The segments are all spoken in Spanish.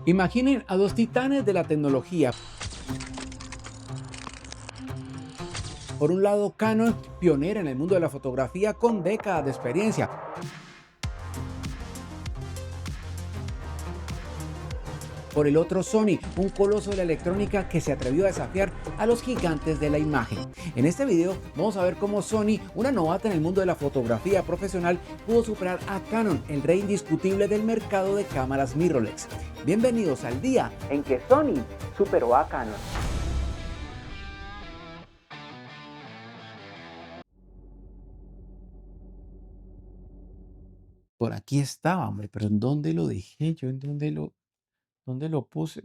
Imaginen a dos titanes de la tecnología. Por un lado, Canon, pionera en el mundo de la fotografía con décadas de experiencia. Por el otro, Sony, un coloso de la electrónica que se atrevió a desafiar a los gigantes de la imagen. En este video vamos a ver cómo Sony, una novata en el mundo de la fotografía profesional, pudo superar a Canon, el rey indiscutible del mercado de cámaras mirrorless. Bienvenidos al día en que Sony superó a Canon. Por aquí estaba, hombre, pero ¿en dónde lo dejé yo? ¿Dónde lo puse?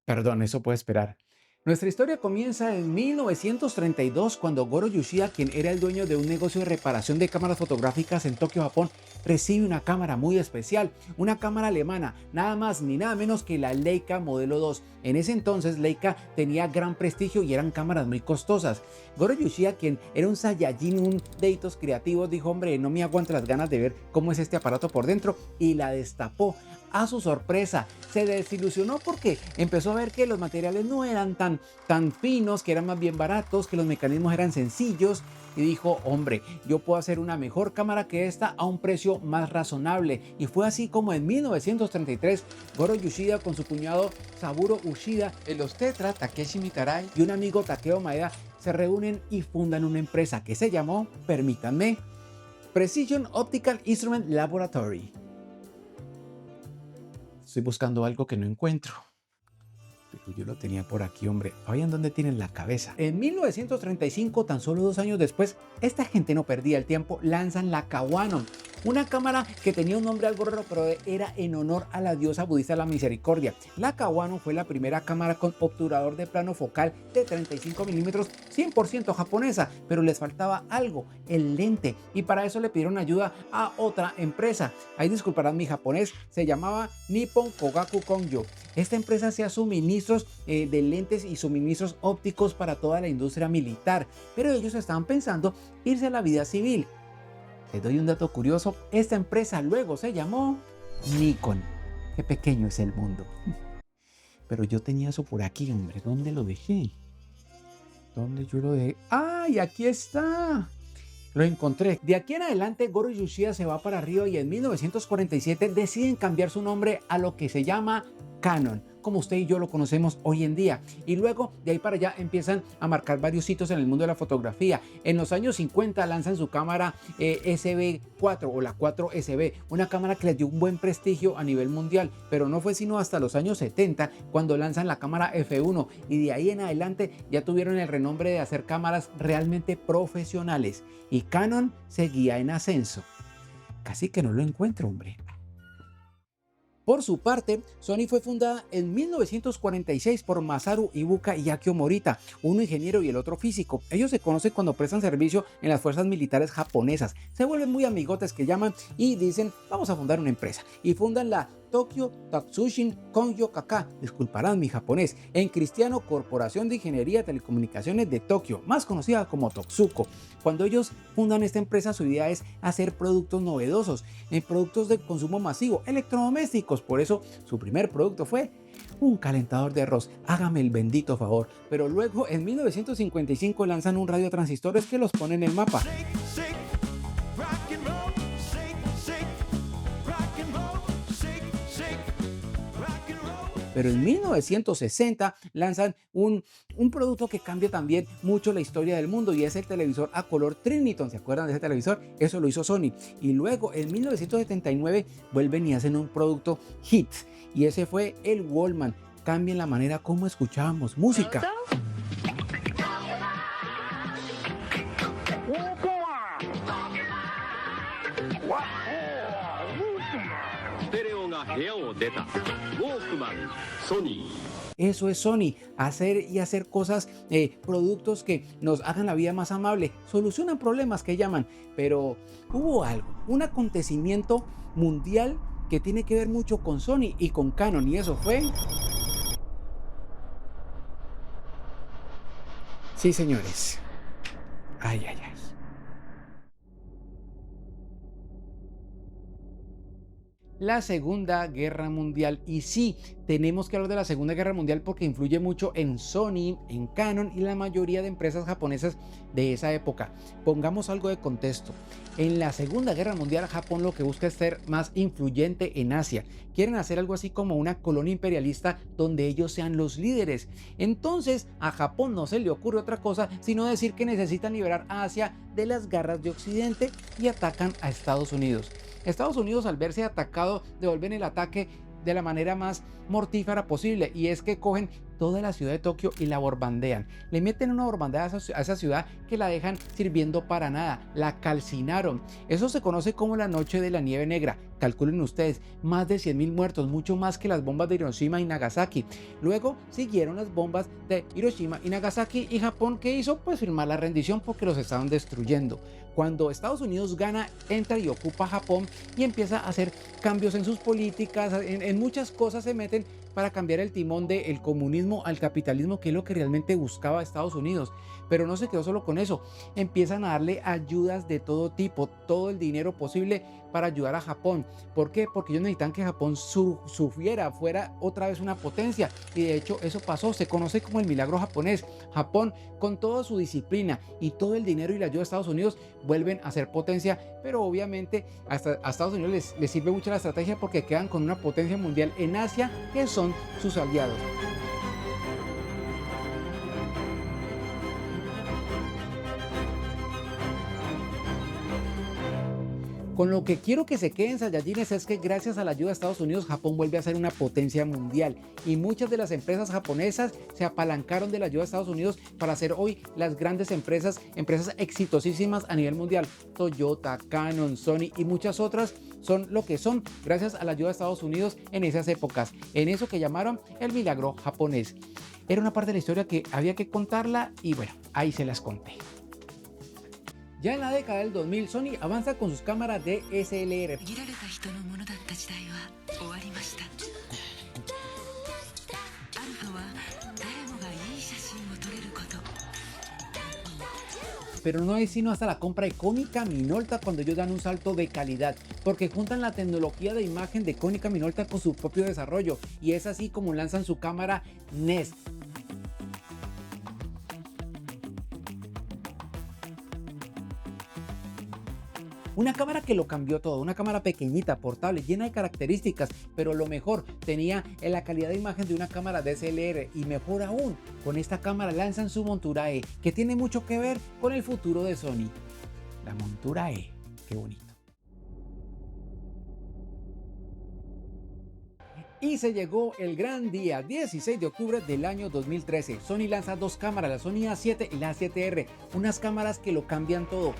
Perdón, eso puede esperar. Nuestra historia comienza en 1932 cuando Goro Yoshida, quien era el dueño de un negocio de reparación de cámaras fotográficas en Tokio, Japón, recibe una cámara muy especial, una cámara alemana, nada más ni nada menos que la Leica Modelo 2. En ese entonces Leica tenía gran prestigio y eran cámaras muy costosas. Goro Yoshida, quien era un saiyajin, un deditos creativos, dijo: hombre, no me aguanto las ganas de ver cómo es este aparato por dentro, y la destapó. A su sorpresa, se desilusionó porque empezó a ver que los materiales no eran tan finos, que eran más bien baratos, que los mecanismos eran sencillos, y dijo: hombre, yo puedo hacer una mejor cámara que esta a un precio más razonable. Y fue así como en 1933 Goro Yoshida, con su cuñado Saburo Ushida, el obstetra Takeshi Mitarai y un amigo Takeo Maeda, se reúnen y fundan una empresa que se llamó, permítanme, Precision Optical Instrument Laboratory. Estoy buscando algo que no encuentro. Pero yo lo tenía por aquí, hombre. Vayan donde tienen la cabeza. En 1935, tan solo 2 años después, esta gente no perdía el tiempo, lanzan la Canon, una cámara que tenía un nombre algo raro, pero era en honor a la diosa budista la misericordia. La Canon fue la primera cámara con obturador de plano focal de 35 milímetros, 100% japonesa, pero les faltaba algo, el lente, y para eso le pidieron ayuda a otra empresa. Ahí disculparán mi japonés, se llamaba Nippon Kogaku Kongyo. Esta empresa hacía suministros de lentes y suministros ópticos para toda la industria militar, pero ellos estaban pensando irse a la vida civil. Les doy un dato curioso: esta empresa luego se llamó Nikon. Qué pequeño es el mundo. Pero yo tenía eso por aquí, hombre. ¿Dónde lo dejé? ¿Dónde yo lo dejé? ¡Ay, aquí está! Lo encontré. De aquí en adelante, Goro Yoshida se va para arriba y en 1947 deciden cambiar su nombre a lo que se llama Canon, como usted y yo lo conocemos hoy en día. Y luego de ahí para allá empiezan a marcar varios hitos en el mundo de la fotografía. En los años 50 lanzan su cámara SB4 o la 4SB, una cámara que les dio un buen prestigio a nivel mundial, pero no fue sino hasta los años 70 cuando lanzan la cámara F1, y de ahí en adelante ya tuvieron el renombre de hacer cámaras realmente profesionales, y Canon seguía en ascenso. Casi que no lo encuentro, hombre. Por su parte, Sony fue fundada en 1946 por Masaru Ibuka y Akio Morita, uno ingeniero y el otro físico. Ellos se conocen cuando prestan servicio en las fuerzas militares japonesas. Se vuelven muy amigotes, que llaman, y dicen: vamos a fundar una empresa. Y fundan la Tokyo Tatsushin Kongyo Kaka, disculparán mi japonés, en cristiano, Corporación de Ingeniería de Telecomunicaciones de Tokio, más conocida como Totsuko. Cuando ellos fundan esta empresa, su idea es hacer productos novedosos, en productos de consumo masivo, electrodomésticos. Por eso su primer producto fue un calentador de arroz. Hágame el bendito favor. Pero luego en 1955 lanzan un radio transistores que los pone en el mapa. Pero en 1960 lanzan un producto que cambia también mucho la historia del mundo, y es el televisor a color Triniton. ¿Se acuerdan de ese televisor? Eso lo hizo Sony. Y luego en 1979 vuelven y hacen un producto hit, y ese fue el Walkman. Cambian la manera como escuchábamos música. Eso es Sony, hacer cosas, productos que nos hagan la vida más amable, solucionan problemas que llaman. Pero hubo algo, un acontecimiento mundial que tiene que ver mucho con Sony y con Canon, y eso fue... Sí, señores. Ay, ay, ay. la Segunda Guerra Mundial. Y sí, tenemos que hablar de la Segunda Guerra Mundial porque influye mucho en Sony, en Canon y la mayoría de empresas japonesas de esa época. Pongamos algo de contexto. En la Segunda Guerra Mundial, Japón lo que busca es ser más influyente en Asia. Quieren hacer algo así como una colonia imperialista donde ellos sean los líderes. Entonces, a Japón no se le ocurre otra cosa sino decir que necesitan liberar a Asia de las garras de Occidente y atacan a Estados Unidos. Estados Unidos, al verse atacado, devuelven el ataque de la manera más mortífera posible, y es que cogen toda la ciudad de Tokio y la borbandean. Le meten una borbandeada a esa ciudad que la dejan sirviendo para nada, la calcinaron. Eso se conoce como la noche de la nieve negra. Calculen ustedes, más de 100.000 muertos, mucho más que las bombas de Hiroshima y Nagasaki. Luego siguieron las bombas de Hiroshima y Nagasaki, y Japón, ¿qué hizo? Pues firmar la rendición porque los estaban destruyendo. Cuando Estados Unidos gana, entra y ocupa Japón y empieza a hacer cambios en sus políticas, en muchas cosas se meten para cambiar el timón del comunismo al capitalismo, que es lo que realmente buscaba Estados Unidos. Pero no se quedó solo con eso, empiezan a darle ayudas de todo tipo, todo el dinero posible para ayudar a Japón. ¿Por qué? Porque ellos necesitan que Japón sufriera, fuera otra vez una potencia, y de hecho eso pasó, se conoce como el milagro japonés. Japón, con toda su disciplina y todo el dinero y la ayuda de Estados Unidos, vuelven a ser potencia, pero obviamente hasta a Estados Unidos les sirve mucho la estrategia porque quedan con una potencia mundial en Asia que son sus aliados. Con lo que quiero que se queden Saiyajines es que gracias a la ayuda de Estados Unidos, Japón vuelve a ser una potencia mundial, y muchas de las empresas japonesas se apalancaron de la ayuda de Estados Unidos para ser hoy las grandes empresas exitosísimas a nivel mundial. Toyota, Canon, Sony y muchas otras son lo que son gracias a la ayuda de Estados Unidos en esas épocas, en eso que llamaron el milagro japonés. Era una parte de la historia que había que contarla y bueno, ahí se las conté. Ya en la década del 2000, Sony avanza con sus cámaras DSLR. Pero no es sino hasta la compra de Konica Minolta cuando ellos dan un salto de calidad, porque juntan la tecnología de imagen de Konica Minolta con su propio desarrollo, y es así como lanzan su cámara Nest. Una cámara que lo cambió todo, una cámara pequeñita, portable, llena de características, pero lo mejor, tenía la calidad de imagen de una cámara DSLR, y mejor aún, con esta cámara lanzan su montura E, que tiene mucho que ver con el futuro de Sony. La montura E, qué bonito. Y se llegó el gran día, 16 de octubre del año 2013. Sony lanza dos cámaras, la Sony A7 y la A7R, unas cámaras que lo cambian todo.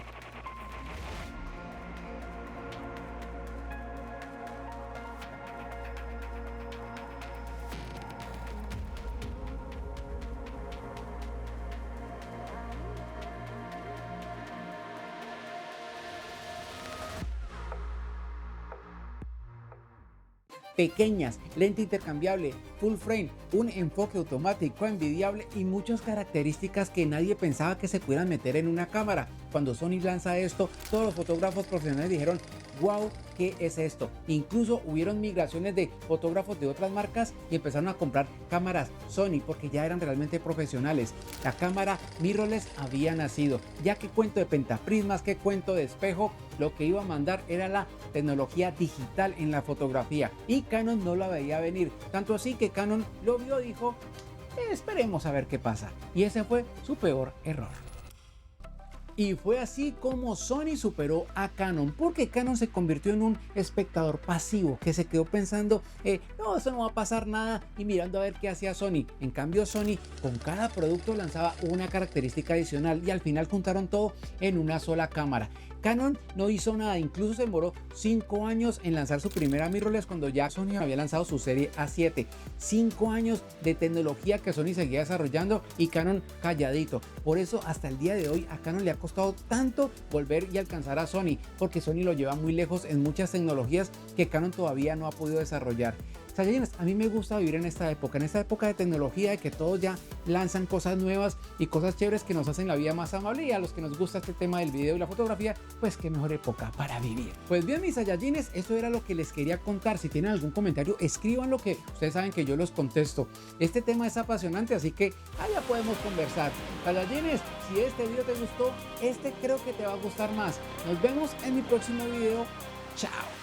Pequeñas, lente intercambiable, full frame, un enfoque automático envidiable y muchas características que nadie pensaba que se pudieran meter en una cámara. Cuando Sony lanza esto, todos los fotógrafos profesionales dijeron: wow, ¿qué es esto? Incluso hubieron migraciones de fotógrafos de otras marcas y empezaron a comprar cámaras Sony porque ya eran realmente profesionales. La cámara mirrorless había nacido. Ya que cuento de pentaprismas, que cuento de espejo, lo que iba a mandar era la tecnología digital en la fotografía, y Canon no la veía venir, tanto así que Canon lo vio y dijo: esperemos a ver qué pasa, y ese fue su peor error. Y fue así como Sony superó a Canon, porque Canon se convirtió en un espectador pasivo que se quedó pensando: no, eso no va a pasar nada, y mirando a ver qué hacía Sony. En cambio, Sony con cada producto lanzaba una característica adicional, y al final juntaron todo en una sola cámara. Canon no hizo nada, incluso se demoró 5 años en lanzar su primera mirrorless cuando ya Sony había lanzado su serie A7. 5 años de tecnología que Sony seguía desarrollando y Canon calladito. Por eso hasta el día de hoy a Canon le ha costado tanto volver y alcanzar a Sony, porque Sony lo lleva muy lejos en muchas tecnologías que Canon todavía no ha podido desarrollar. Saiyajines, a mí me gusta vivir en esta época de tecnología, de que todos ya lanzan cosas nuevas y cosas chéveres que nos hacen la vida más amable, y a los que nos gusta este tema del video y la fotografía, pues qué mejor época para vivir. Pues bien, mis Saiyajines, eso era lo que les quería contar. Si tienen algún comentario, escriban lo que ustedes saben que yo los contesto. Este tema es apasionante, así que allá podemos conversar. Saiyajines, si este video te gustó, este creo que te va a gustar más. Nos vemos en mi próximo video. Chao.